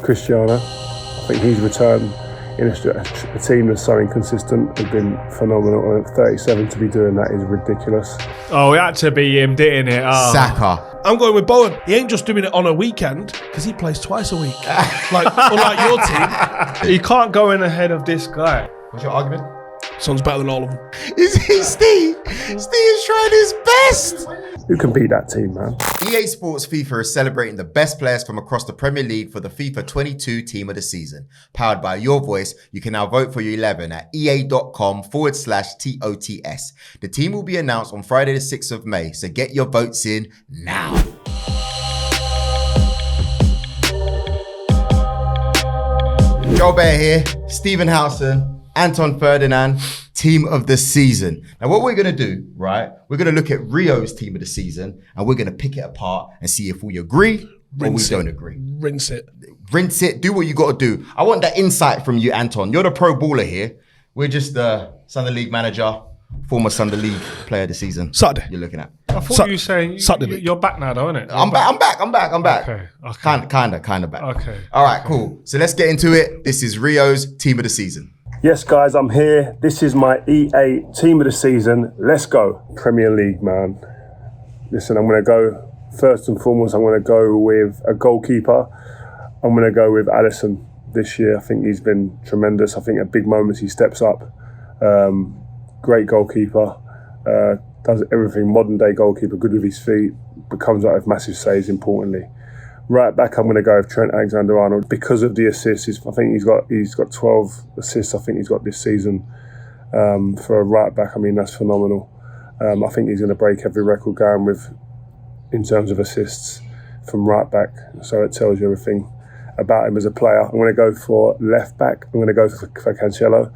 Cristiano. I think his return in a team that's so inconsistent has been phenomenal. And at 37 to be doing that is ridiculous. Oh, it had to be him, didn't it? Oh. Saka. I'm going with Bowen. He ain't just doing it on a weekend because he plays twice a week. Like, unlike your team. You can't go in ahead of this guy. What's your argument? Son's better than all of them. Is it Steve? Steve is trying his best. Who can beat that team, man? EA Sports FIFA is celebrating the best players from across the Premier League for the FIFA 22 Team of the Season. Powered by your voice, you can now vote for your 11 at ea.com/TOTS. The team will be announced on Friday the 6th of May, so get your votes in now. Joe Beya here, Stephen Howson, Anton Ferdinand, Team of the Season. Now what we're going to do, right, we're going to look at Rio's Team of the Season and we're going to pick it apart and see if we agree or we don't agree. Rinse it. Rinse it, do what you got to do. I want that insight from you, Anton. You're the pro baller here. We're just the Sunday League manager, former Sunday League player of the season. Saturday. You're looking at. I thought you were saying Saturday. you're back now, though, innit? I'm back. Okay. Kind of back. Okay. All right, cool. So let's get into it. This is Rio's Team of the Season. Yes, guys, I'm here. This is my EA Team of the Season. Let's go. Premier League, man. Listen, I'm going to go, first and foremost, I'm going to go with a goalkeeper. I'm going to go with Alisson this year. I think he's been tremendous. I think at big moments he steps up. Great goalkeeper. Does everything, modern day goalkeeper, good with his feet, comes out with massive saves, importantly. Right back, I'm going to go with Trent Alexander-Arnold because of the assists. I think he's got 12 assists. I think he's got this season for a right back. I mean, that's phenomenal. I think he's going to break every record going with in terms of assists from right back. So it tells you everything about him as a player. I'm going to go for left back. I'm going to go for Cancelo.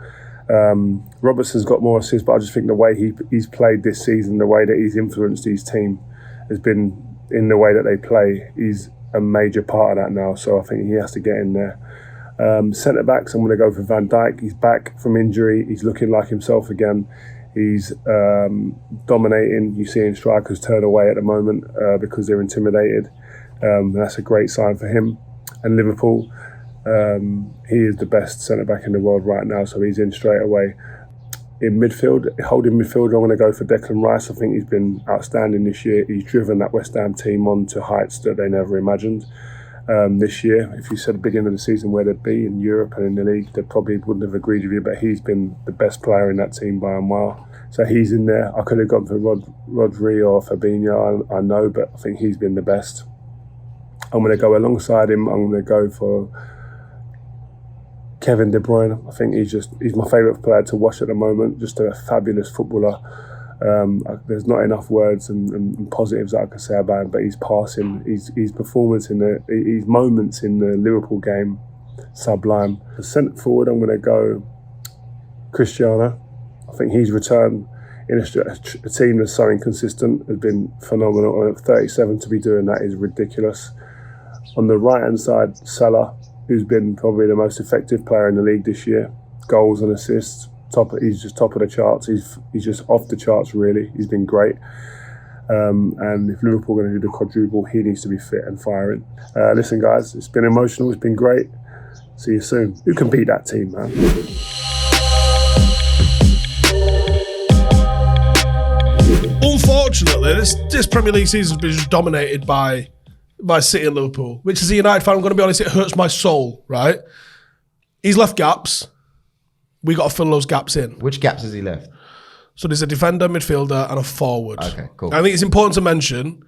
Robertson's got more assists, but I just think the way he's played this season, the way that he's influenced his team has been in the way that they play. He's a major part of that now, so I think he has to get in there. Centre backs, I'm going to go for Van Dijk. He's back from injury. He's looking like himself again. He's dominating. You're seeing strikers turn away at the moment because they're intimidated. That's a great sign for him. And Liverpool, he is the best centre back in the world right now, so he's in straight away. In midfield, holding midfield, I'm going to go for Declan Rice. I think he's been outstanding this year. He's driven that West Ham team on to heights that they never imagined. This year, if you said at the beginning of the season where they'd be in Europe and in the league, they probably wouldn't have agreed with you, but he's been the best player in that team by a mile. So he's in there. I could have gone for Rodri or Fabinho, I know, but I think he's been the best. I'm going to go alongside him. I'm going to go for Kevin De Bruyne. I think he's my favourite player to watch at the moment. Just a fabulous footballer. There's not enough words and positives that I can say about him, but his passing, his performance his moments in the Liverpool game, sublime. For centre forward, I'm going to go Cristiano. I think his return in a team that's so inconsistent has been phenomenal. And at 37 to be doing that is ridiculous. On the right hand side, Salah, who's been probably the most effective player in the league this year. Goals and assists, he's just top of the charts. He's just off the charts, really. He's been great. And if Liverpool are going to do the quadruple, he needs to be fit and firing. Listen, guys, it's been emotional. It's been great. See you soon. Who can beat that team, man? Unfortunately, this Premier League season has been just dominated by City and Liverpool, which as a United fan, I'm going to be honest, it hurts my soul, right? He's left gaps. We got to fill those gaps in. Which gaps has he left? So there's a defender, midfielder, and a forward. Okay, cool. I think it's important to mention,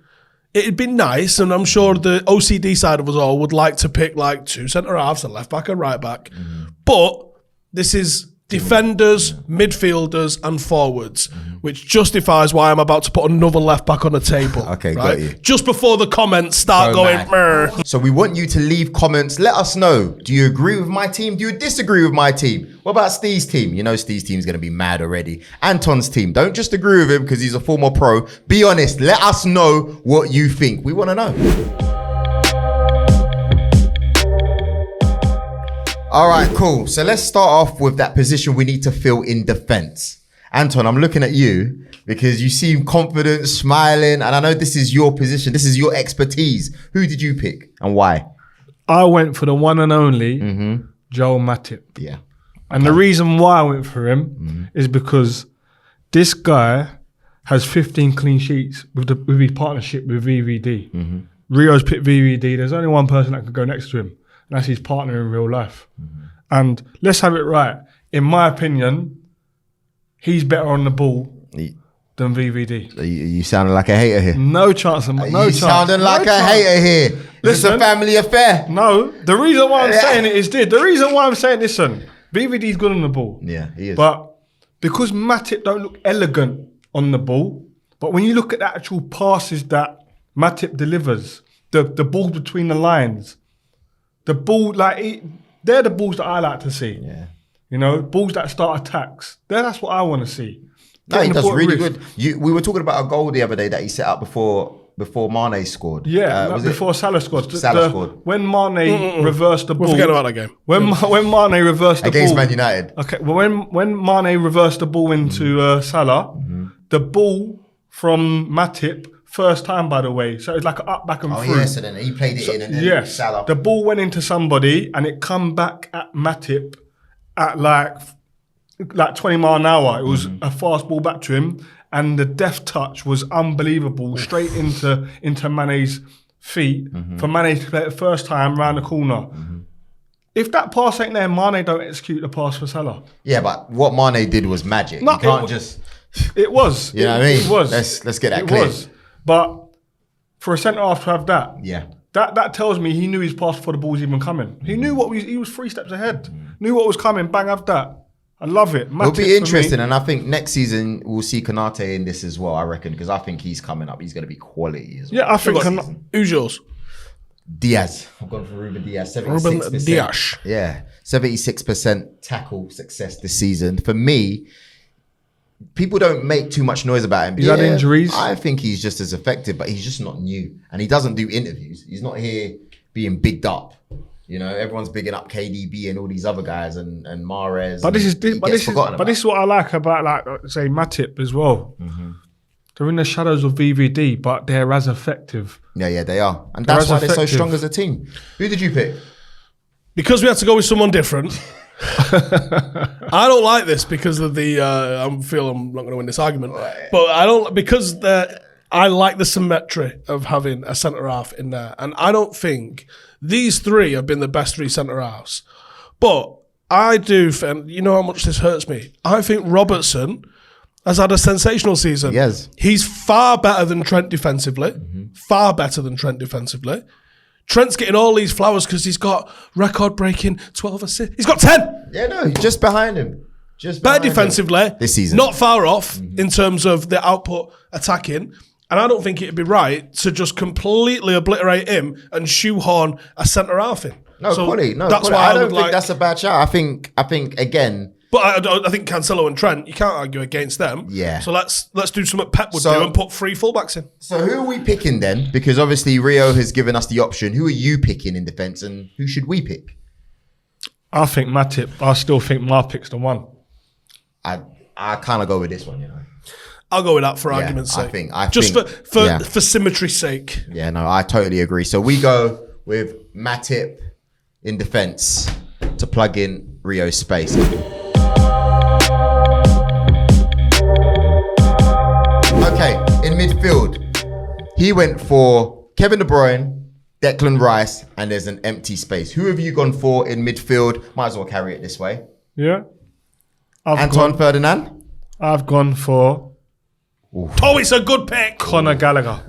it'd be nice, and I'm sure the OCD side of us all would like to pick like two centre-halves, a left-back and right-back. But this is defenders, midfielders, and forwards, which justifies why I'm about to put another left back on the table. Okay, right? got you. Just before the comments start going, "Meh." So we want you to leave comments. Let us know. Do you agree with my team? Do you disagree with my team? What about Steve's team? You know Steve's team's going to be mad already. Anton's team. Don't just agree with him because he's a former pro. Be honest. Let us know what you think. We want to know. All right, cool. So let's start off with that position we need to fill in defense. Anton, I'm looking at you because you seem confident, smiling, and I know this is your position. This is your expertise. Who did you pick and why? I went for the one and only Joel Matip. Yeah. And the reason why I went for him is because this guy has 15 clean sheets with his partnership with VVD. Rio's picked VVD. There's only one person that could go next to him, and that's his partner in real life. And let's have it right. In my opinion, he's better on the ball than VVD. You sounding like a hater here. No chance. No You chance. sounding like a hater here. This is a family affair. No, the reason why I'm saying it is this. The reason why I'm saying, listen, VVD's good on the ball. Yeah, he is. But because Matip don't look elegant on the ball, but when you look at the actual passes that Matip delivers, the ball between the lines, the ball, they're the balls that I like to see. Yeah. You know, balls that start attacks. That's what I want to see. No, he Getting the does ball at really risk. good. We were talking about a goal the other day that he set up before Mane scored. Yeah, Was before Salah scored. Salah scored. When Mane reversed the ball. We'll forget about that game. When Mane reversed the Against ball. Man United. Okay, well, when Mane reversed the ball into Salah, the ball from Matip, first time by the way, so it's like an up, back and through. Oh yeah, so then he played it in and then Yes, Salah. the ball went into somebody and it come back at Matip at like 20 mile an hour. It was a fast ball back to him, and the deft touch was unbelievable, straight into Mane's feet for Mane to play it the first time round the corner. If that pass ain't there, Mane don't execute the pass for Salah. Yeah, but what Mane did was magic. No, you can't just. It was. You know what I mean? It was. Let's get that it clear. was. But for a centre half to have that, Yeah. that tells me he knew his pass before the ball was even coming. He knew he was 3 steps ahead. Knew what was coming. Bang, have that. I love it. It'll be interesting, and I think next season we'll see Konate in this as well. I reckon, because I think he's coming up. He's going to be quality as well. Yeah, I think. Who's yours? Diaz. I've gone for Ruben Diaz. 76%. Ruben Diaz. Yeah, 76% tackle success this season. For me, people don't make too much noise about him. He's had injuries. I think he's just as effective, but he's just not new, and he doesn't do interviews. He's not here being bigged up. You know, everyone's bigging up KDB and all these other guys and Mahrez. But this is what I like about say Matip as well. They're in the shadows of VVD, but they're as effective. Yeah, they are, and that's why they're so strong as a team. Who did you pick? Because we had to go with someone different. I don't like this because of the. I feel I'm not going to win this argument, but I don't because I like the symmetry of having a centre half in there, and I don't think these three have been the best three centre halves. But I do, and you know how much this hurts me. I think Robertson has had a sensational season. Yes, he's far better than Trent defensively. Far better than Trent defensively. Trent's getting all these flowers because he's got record-breaking 12 assists. He's got 10. Yeah, no, he's just behind him. Just better behind defensively him this season. Not far off in terms of the output attacking. And I don't think it'd be right to just completely obliterate him and shoehorn a centre half in. No, so quality. No, that's quality. why I don't think that's a bad shout. I think again. But I think Cancelo and Trent, you can't argue against them. Yeah. So let's do something Pep would do and put 3 fullbacks in. So who are we picking then? Because obviously Rio has given us the option. Who are you picking in defence, and who should we pick? I think Matip. I still think my pick's the one. I kind of go with this one, you know. I'll go with that for argument's sake. I just think, for symmetry's sake. Yeah, no, I totally agree. So we go with Matip in defence to plug in Rio's space. Okay, in midfield, he went for Kevin De Bruyne, Declan Rice, and there's an empty space. Who have you gone for in midfield? Might as well carry it this way. Yeah. Anton Ferdinand? I've gone for... Oh, it's a good pick. Conor Gallagher.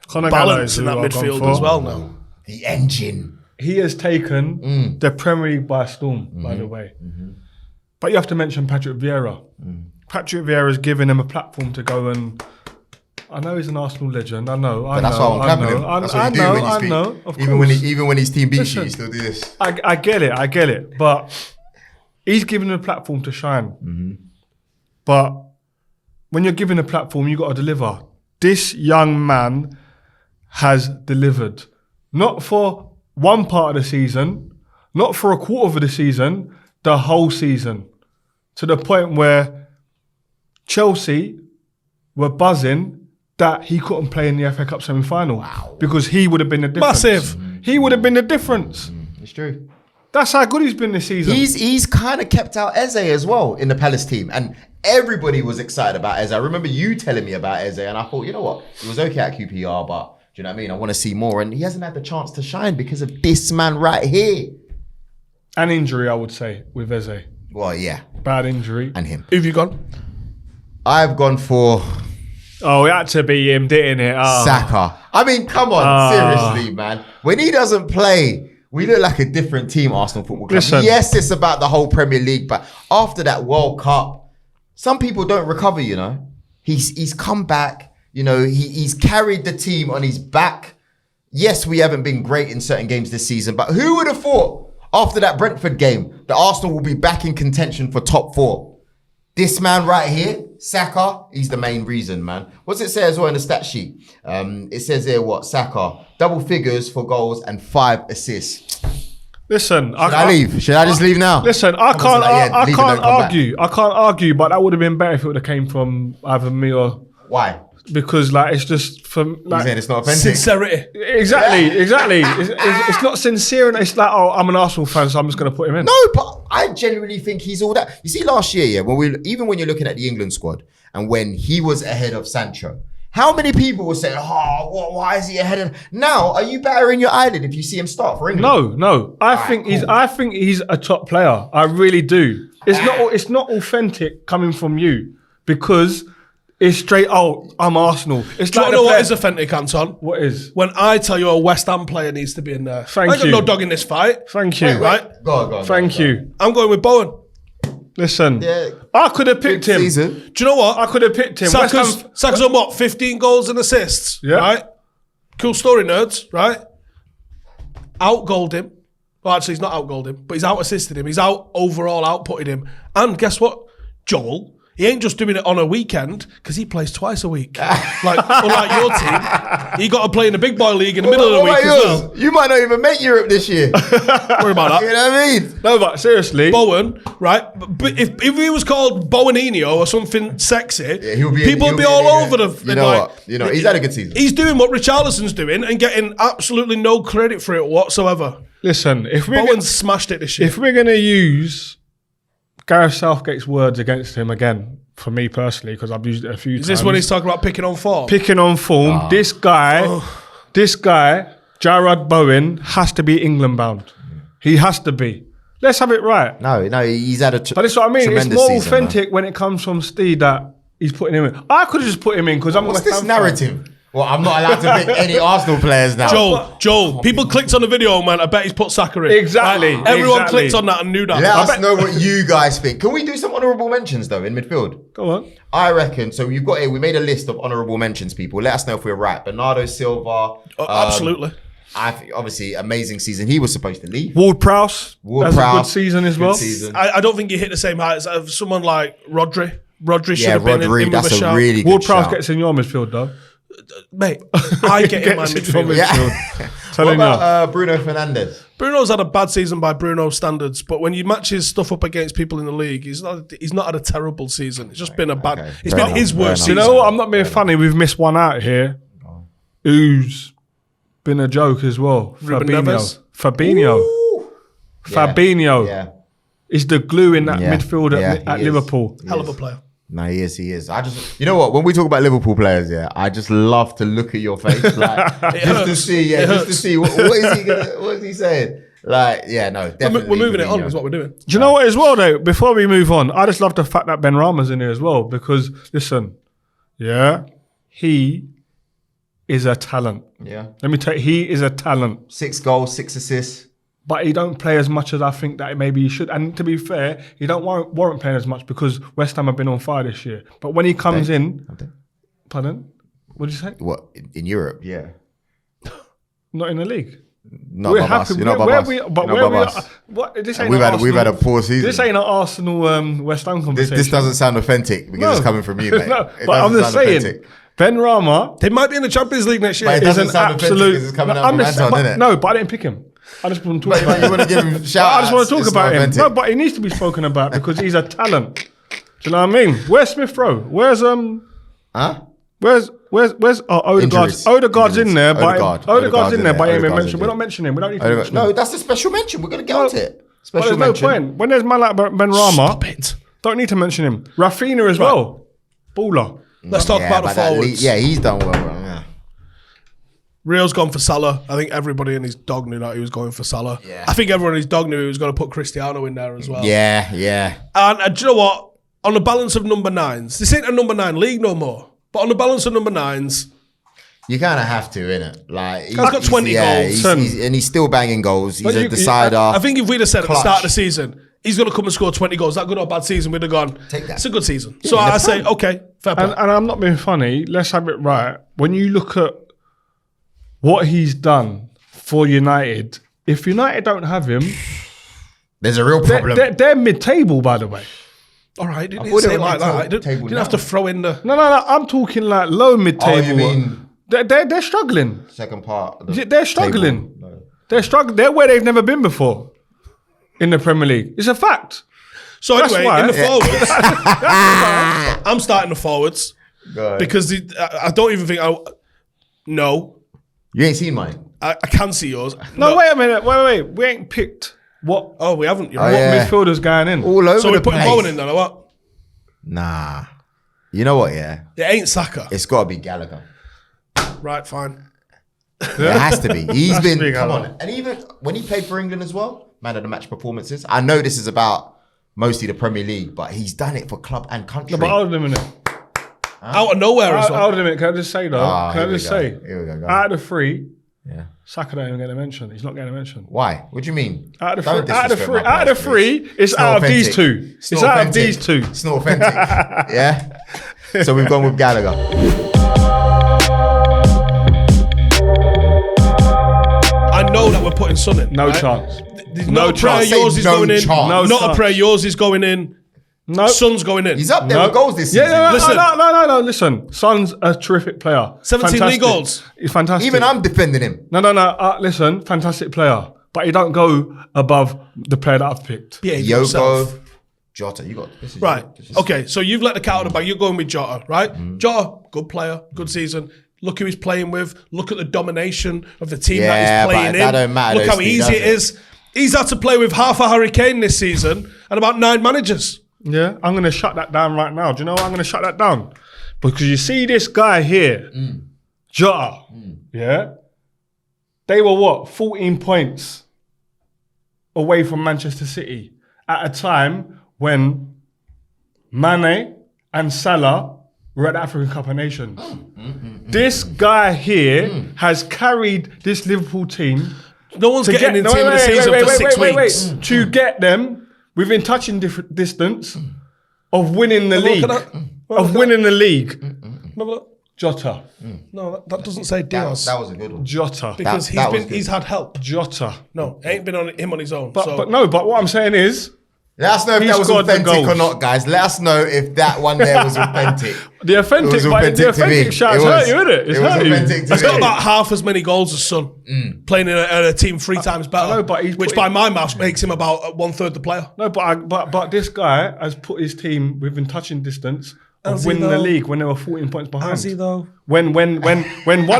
Conor Balance in Gallagher that midfield as well now. The engine. He has taken the Premier League by storm, by the way. But you have to mention Patrick Vieira. Patrick Vieira's given him a platform to go and... I know he's an Arsenal legend. I know. But that's why I'm clapping him. That's what you do when you speak. Of even when his team beats you, you still do this. I get it. But he's given him a platform to shine. But when you're given a platform, you got to deliver. This young man has delivered. Not for one part of the season, not for a quarter of the season, the whole season. To the point where Chelsea were buzzing that he couldn't play in the FA Cup semi-final. Wow. Because he would have been the difference. Massive. he would have been the difference. It's true. That's how good he's been this season. He's kind of kept out Eze as well in the Palace team, and everybody was excited about Eze. I remember you telling me about Eze, and I thought, you know what, it was okay at QPR, but do you know what I mean? I want to see more, and he hasn't had the chance to shine because of this man right here. An injury, I would say, with Eze. Well, yeah, Bad injury. and him. Who have you gone? I've gone for Oh, it had to be him, didn't it? Oh. Saka. I mean, come on, seriously, man. When he doesn't play, we look like a different team, Arsenal Football Club. Listen. Yes, it's about the whole Premier League, but after that World Cup, some people don't recover, you know. He's come back, you know, he's carried the team on his back. Yes, we haven't been great in certain games this season, but who would have thought after that Brentford game that Arsenal will be back in contention for top 4? This man right here, Saka, he's the main reason, man. What's it say as well in the stat sheet? It says here Saka, double figures for goals and 5 assists. Listen, Should I leave? Should I just leave now? Listen, I Someone can't, said, yeah, I leave and can't don't come back. argue. I can't argue, but that would have been better if it would have came from either me or Why? because, like, it's just from You're like saying it's not authentic? Sincerity. exactly. It's not sincere, and it's like, oh, I'm an Arsenal fan, so I'm just gonna put him in. No, but I genuinely think he's all that. You see, last year, yeah, when you're looking at the England squad and when he was ahead of Sancho, how many people were saying, "Oh, why is he ahead of?" Now, are you battering your eyelid if you see him start for England? No. I think he's a top player. I really do. It's not authentic coming from you because it's straight. Oh, I'm Arsenal. It's Do you like know what is authentic, Anton? What is? When I tell you a West Ham player needs to be in there. Thank I got you. no dog in this fight. Thank you. Right? Go on. Thank you. I'm going with Bowen. Listen, Yeah. I could have picked him. Season. Do you know what? I could have picked him. West Ham- Saka's on what? 15 goals and assists. Yeah. Right? Cool story, nerds. Right? Out-goaled him. Well, actually, he's not out-goaled him, but he's out-assisted him. He's overall outputted him. And guess what, Joel? He ain't just doing it on a weekend because he plays twice a week. Like, unlike your team, he got to play in the big boy league in the middle of the week as well. You might not even make Europe this year. Worry about You that. know what I mean? No, but seriously, Bowen, right? But if he was called Boweninho or something sexy, Yeah, people would be all over the. You know what? You know, he's had a good season. He's doing what Richarlison's doing and getting absolutely no credit for it whatsoever. listen. If Bowen's smashed it this year. we're gonna use Gareth Southgate's words against him again, for me personally, because I've used it a few times. Is this when he's talking about picking on form? Picking on form? This guy, Jarrod Bowen, has to be England bound. He has to be. Let's have it right. No, he's had a But that's what I mean. It's tremendous more season, authentic when it comes from Steve that he's putting him in. I could have just put him in because I'm What's a West this Ham fan. narrative? Well, I'm not allowed to pick any Arsenal players now. Joel, people clicked on the video, man. I bet he's put Saka in. Exactly, Right? Everyone exactly. clicked on that and knew that. Let us know what you guys think. Can we do some honourable mentions, though, in midfield? Go on. I reckon, so you've got here, we made a list of honourable mentions, people. Let us know if we're right. Bernardo Silva. Absolutely. I think, obviously, amazing season. He was supposed to leave. Ward-Prowse. That's a good season as well. Good season. I don't think he hit the same heights as someone like Rodri. Rodri should have been in Rodri, with that's a a shout. really good Ward-Prowse shout. gets in your midfield though. Mate, I get in my Gets in your midfield. midfield. What Telling you. about Bruno Fernandes? Bruno's had a bad season by Bruno's standards, but when you match his stuff up against people in the league, he's not had a terrible season. It's just been a bad. Okay. It's Fair been enough, his fair worst enough. You season. know what? I'm not being funny. We've missed one out here. Who's been a joke as well? Ruben Neves? Fabinho. Fabinho Yeah. is the glue in that Yeah. midfield Yeah, at he is. Liverpool. Hell of a player. No, he is. I just, you know what? When we talk about Liverpool players, yeah, I just love to look at your face, like just to see, what is he gonna, what is he saying? Like, yeah, no, definitely. We're moving it on, Fabinho. is what we're doing. Do you know what as well though? Before we move on, I just love the fact that Ben Rama's in here as well because listen, yeah, he is a talent. Yeah, Let me tell you, he is a talent. 6 goals, 6 assists. But he don't play as much as I think that maybe he should. And to be fair, he don't warrant playing as much because West Ham have been on fire this year. But when he comes in, pardon, what did you say? What in Europe? Yeah, Not in the league. not We're by happy. us. You're not by Where us. we, You're but not where by we us. are, what? This ain't We've an had a Arsenal- poor season. This ain't an Arsenal West Ham conversation. This doesn't sound authentic because it's coming from you, mate. No, It but I'm doesn't just sound saying, authentic. Ben Rama They might be in the Champions League next year. But it is doesn't an sound authentic absolute. because it's coming out I'm from just- Anton, but- innit? No, but I didn't pick him. I just want to talk about But you him. want to give him shout I just want to talk It's about not him. authentic. No, but he needs to be spoken about because he's a talent. Do you know what I mean? Where's Smith Rowe? Where's Huh? Where's Odegaard's Injuries. in there, but Odegaard's in there, but he ain't been Odegaard's mentioned. in We're there. not mentioning him. We don't need to mention him. No, that's a special mention. We're going to get onto it. But Special there's no mention. point. When there's man like Benrahma, Stop it. don't need to mention him. Raphinha as well. Baller. Let's talk about the but that forwards. he's done well. Yeah. Rio's gone for Salah. I think everybody in his dog knew that he was going for Salah. Yeah. I think everyone in his dog knew he was going to put Cristiano in there as well. Yeah. And do you know what? On the balance of number 9s, this ain't a number 9 league no more. But on the balance of number 9s, You kind of have to, innit? Like he's got 20 goals. and he's still banging goals. He's But a you- decider. I think if we'd have said at the Clutch. start of the season, he's going to come and score 20 goals, that good or bad season, we'd have gone, Take that. it's a good season. So in the I say, Prem. okay, fair play. And I'm not being funny. Let's have it right. When you look at what he's done for United, if United don't have him, There's a real problem. they're mid-table, by the way. All right, didn't thought say they it were like that. mid-table Didn't have to now. throw in the... No. I'm talking like low mid-table. you mean- They're struggling. Second part. Of the They're struggling. table. No. They're struggling. They're where they've never been before in the Premier League. It's a fact. So That's anyway, why- in the forwards, I'm starting the forwards Go ahead. because I don't even think No, You ain't seen mine. I can see yours. No, wait a minute. Wait. We ain't picked what Oh, we haven't. You're Oh, right. yeah. midfielders going in. All over So the we're putting place. Bowen in then, or what? Nah. You know what? Yeah, It ain't Saka. it's got to be Gallagher. Right, fine. It has to be. He's been. be Come Gallagher. on. And even when he played for England as well, man of the match performances. I know this is about mostly the Premier League, but he's done it for club and country. But hold on a minute. Out of nowhere as well. Hold on a minute. Can I just say though? Ah, Can I here we just go. say? Here we go. Out of the three, Yeah. Saka don't even get a mention. He's not getting a mention. Why? What do you mean? Out of Don't the three, out of the disrespect three, my out of the players, three, please. it's not out of these authentic. two. It's not out of authentic. these two. It's not authentic. Yeah. So we've gone with Gallagher. I know that we're putting Son in. No right? chance. There's No not a prayer chance. yours is No going in. chance. No Not a chance. prayer yours is going in. No. Son's going in. He's up there No. with goals this season. Yeah, Listen. no. Listen, Son's a terrific player. 17 league Fantastic. goals. He's fantastic. Even I'm defending him. No. Listen, fantastic player, but he don't go above the player that I've picked. Behave yourself. Yogo, Jota. You got this. Is Right. this is- Okay. So you've let the cat out of the bag. You're going with Jota, right? Jota, good player, good season. Look who he's playing with. Look at the domination of the team Yeah, that he's but playing that in. don't matter, Look though, how Steve, easy does it it? is. He's had to play with half a Harry Kane this season and about 9 managers. Yeah, I'm going to shut that down right now. Do you know why I'm going to shut that down? Because you see this guy here, Jota, yeah? They were what? 14 points away from Manchester City at a time when Mane and Salah were at the African Cup of Nations. This guy here has carried this Liverpool team No one's getting in team of the season for 6 weeks. to get them within touching distance of winning the league. Of winning the league. Jota. No, that doesn't say That Diaz. was a good one. Jota. Because that was he's had help. Jota. No, it ain't been on him on his own. But what I'm saying is, Let us know if He that was scored the authentic or goals. not, guys. Let us know if that one there was authentic. the authentic, It was but authentic the to me. authentic shots It hurt was. you, innit? It's It was hurt you. authentic to He's me. got about half as many goals as Son, playing in a team 3 times better. know, but he's which put- by my maths makes him about 1/3 the player. No, but this guy has put his team within touching distance Has of he winning the though? league when they were 14 points behind. Has he though? When one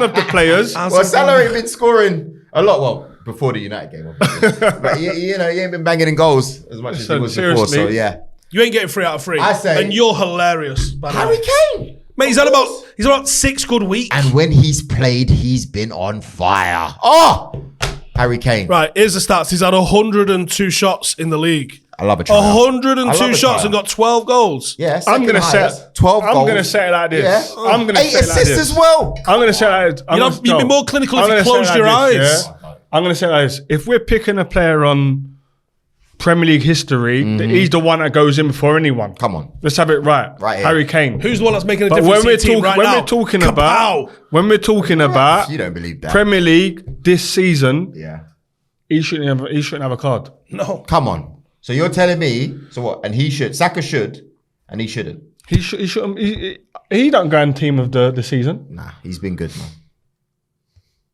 of the players, Well, Salah ain't been scoring a lot. Well, before the United game, obviously. But he ain't been banging in goals as much as he Listen, was before. So seriously. yeah, You ain't getting 3 out of 3. I say- and you're hilarious. By the Harry way. Kane. Mate, he's had about 6 good weeks. And when he's played, he's been on fire. Oh, Harry Kane. Right, here's the stats. He's had 102 shots in the league. I love a try. I 102 love a shots tryout. and got 12 goals. Yeah, I'm second gonna highest, say 12 I'm goals. gonna say it like this. Yeah. I'm gonna 8 say it like assists this. as well. I'm gonna say it like this. You'd be more clinical if you closed your eyes. I'm gonna say it like this. If we're picking a player on Premier League history, he's the one that goes in before anyone. Come on. Let's have it right. Right here. Harry Kane. Who's the one that's making a But difference when in the team right now? when we're talking about You don't believe that. Premier League this season, Yeah. he shouldn't have a card. No. Come on. So you're telling me, so what? And he should. Saka should, and he shouldn't. He shouldn't. He don't go in team of the season. Nah, he's been good, man.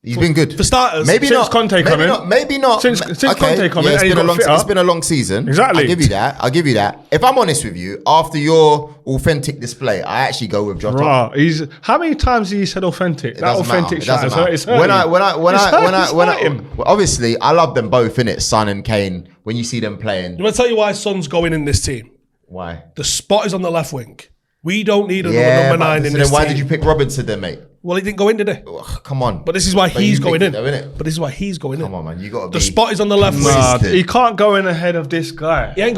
He's been good. For starters, maybe since not. Conte maybe come in. not. Maybe not. Since Conte come in, it's and he been a got long. fitter. It's been a long season. Exactly. I'll give you that. I'll give you that. If I'm honest with you, after your authentic display, I actually go with Jota. Bruh, how many times have you said authentic? It That doesn't matter. authentic It shot doesn't is matter. it's hurting. Well, obviously, I love them both, innit? Son and Kane. When you see them playing, I'm going to tell you why Son's going in this team. why? The spot is on the left wing. We don't need another Yeah, number 9 but in so this then why team. did you pick Robinson then, mate? Well, he didn't go in today. Ugh, come on. But this is why But he's you going in. picked it though, innit? But this is why he's going in. Come on, man. You got to The be. spot is on the left wing. Nah, Wasted. he can't go in ahead of this guy. He ain't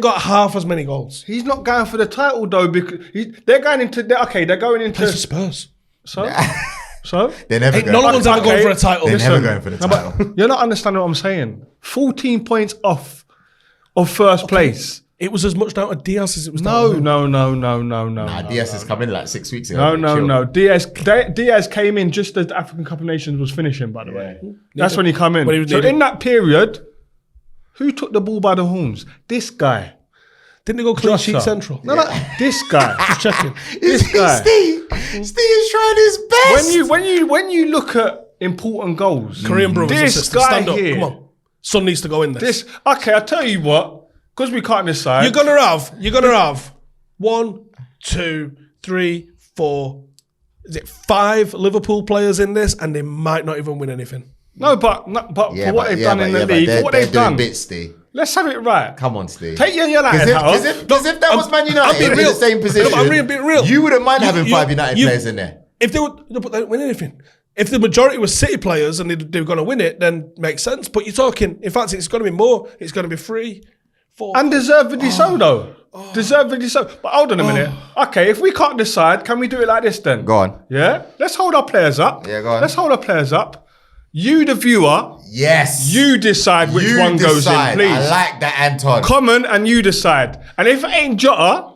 got half as many goals. He's not going for the title though because they're going into. They're going into. Plays for Spurs. So, so They're never Ain't going. no one's ever going for a title. They're Listen, never going for the title. you're not understanding what I'm saying. 14 points off of first place. It was as much down to Diaz as it was down to No. Nah, Diaz has come in like 6 weeks ago. No. Diaz came in just as the African Cup of Nations was finishing, by the way. That's when he come in. When he was So needed. in that period, who took the ball by the horns? This guy. Didn't he go clean sheet Jota. central? No, this guy. Just checking. This guy. Steve is trying his best. When you look at important goals, Korean brothers this and sisters, guy stand up. here, Come on. Son needs to go in this. I'll tell you what, because we can't decide. You're gonna have 1, 2, 3, 4. Is it 5 Liverpool players in this, and they might not even win anything? No, but for what they've done in the league, for what they've done, bits, Steve. let's have it right. Come on, Steve. Take your United hat off. Because if that was Man I'm United being in real. the same position, I'm being real. you wouldn't mind having You- 5 United you- players in there. If they would, no, but they don't win anything. If the majority was City players and they were going to win it, then makes sense. But you're talking, in fact, it's going to be more. It's going to be 3, 4. And deservedly so, though. Deservedly so. But hold on a minute. Okay, if we can't decide, can we do it like this then? Go on. Yeah? Let's hold our players up. Yeah, go on. Let's hold our players up. You, the viewer, Yes. you decide which You one goes in, decide. please. I like that, Anton. Comment and you decide. And if it ain't Jota,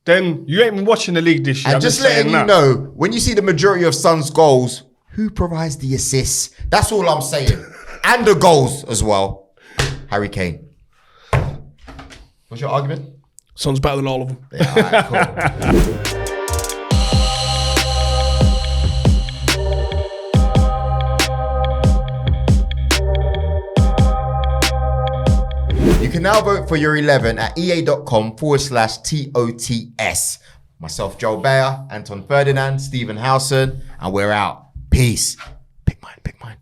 then you ain't been watching the league this year. And I'm just saying letting you that. know, when you see the majority of Son's goals, who provides the assists? That's all I'm saying. And the goals as well. Harry Kane. What's your argument? Son's better than all of them. Yeah, all right, cool. You can now vote for your 11 at ea.com/TOTS. Myself, Joao Beya, Anton Ferdinand, Stephen Howson, and we're out. Peace. Pick mine, pick mine.